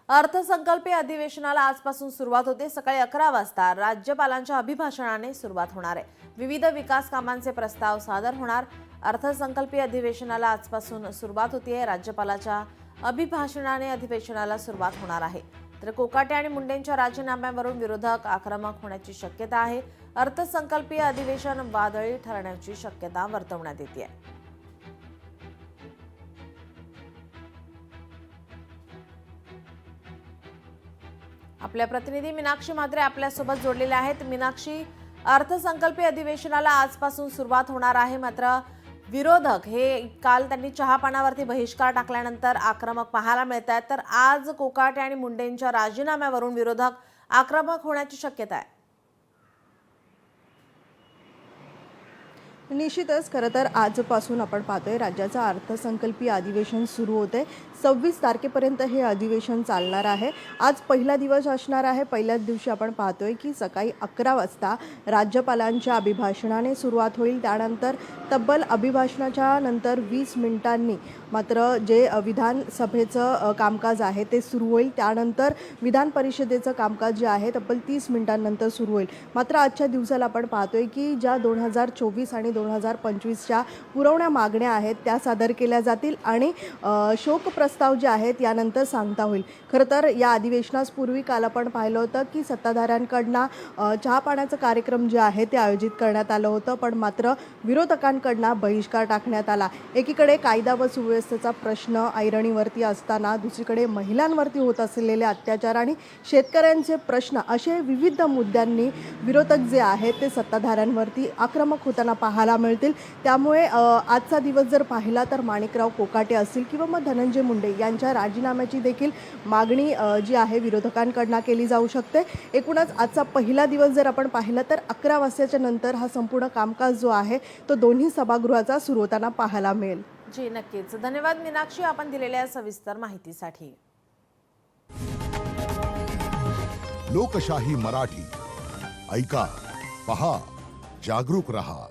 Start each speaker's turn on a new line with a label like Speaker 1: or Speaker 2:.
Speaker 1: अर्थसंकल्पीय अधिवेशनाला आजपासून सुरुवात होते। सकाळी 11 वाजता राज्यपालांच्या अभिभाषणाने सुरुवात होणार आहे। विविध विकास कामांचे प्रस्ताव सादर होणार। अर्थसंकल्पीय अधिवेशनाला आजपासून सुरुवात होते। राज्यपालाच्या अभिभाषणाने अधिवेशनाला सुरुवात होणार आहे। तर कोकाटे आणि मुंडेंच्या राजीनाम्यावरून विरोधक आक्रमक होण्याची शक्यता आहे। अर्थसंकल्पीय अधिवेशन वादळी ठरण्याची शक्यता वर्तवण्यात येते आहे। आपल्या प्रतिनिधी मीनाक्षी म्हात्रे आपल्यासोबत जोडलेल्या आहेत। मीनाक्षी, अर्थसंकल्पीय अधिवेशनाला आजपासून सुरुवात होणार आहे, मात्र विरोधक हे काल त्यांनी चहापानावरती बहिष्कार टाकल्यानंतर आक्रमक पाहायला मिळत आहेत। तर आज कोकाटे आणि मुंडेंच्या राजीनाम्यावरून विरोधक आक्रमक होण्याची शक्यता आहे।
Speaker 2: निश्चितच खरं तर आजपासून आपण पाहतोय राज्याचं अर्थसंकल्पीय अधिवेशन सुरू होते। 26 तारखेपर्यंत हे अधिवेशन चालणार आहे। आज पहिला दिवस असणार आहे। पहिल्याच दिवशी आपण पाहतोय की सकाळी 11 वाजता राज्यपालांच्या अभिभाषणाने सुरुवात होईल। त्यानंतर तब्बल अभिभाषणाच्या नंतर 20 मिनिटांनी मात्र जे विधानसभेचं कामकाज आहे ते सुरू होईल। त्यानंतर विधान परिषदेचं कामकाज जे आहे तब्बल 30 मिनिटांनंतर सुरू होईल। मात्र आजच्या दिवसाला आपण पाहतोय की ज्या 2024 आणि 2025च्या पुरवण्या मागण्या आहेत त्या सादर केल्या जातील आणि शोक प्रस्ताव जे आहेत यानंतर सांगता होईल। खरं तर या अधिवेशनापूर्वी काल आपण पाहिलं होतं की सत्ताधाऱ्यांकडनं चहापाण्याचा कार्यक्रम जे आहे ते आयोजित करण्यात आलं होतं, पण मात्र विरोधकांकडनं बहिष्कार टाकण्यात आला। एकीकडे कायदा व सुव्यवस्थेचा प्रश्न ऐरणीवरती असताना दुसरीकडे महिलांवरती होत असलेले अत्याचार आणि शेतकऱ्यांचे प्रश्न असे विविध मुद्द्यांनी विरोधक जे आहेत ते सत्ताधाऱ्यांवरती आक्रमक होताना पाहायला मिळतील। त्यामुळे आजचा दिवस जर पाहिला तर माणिकराव कोकाटे असतील किंवा मग धनंजय मुंडे यांच्या राजीनाम्याची देखील मागणी जी आहे विरोधकांकडून केली जाऊ शकते। एकूणच आजचा पहिला दिवस जर आपण पाहिला तर 11 वाजताच्या नंतर हा संपूर्ण कामकाज जो आहे तो दोन्ही सभागृहाचा सुरू होताना पाहायला मिळेल।
Speaker 1: जी नक्कीच, धन्यवाद मीनाक्षी आपण दिलेल्या सविस्तर माहितीसाठी।
Speaker 3: लोकशाही मराठी ऐका, पहा, जागरूक रहा।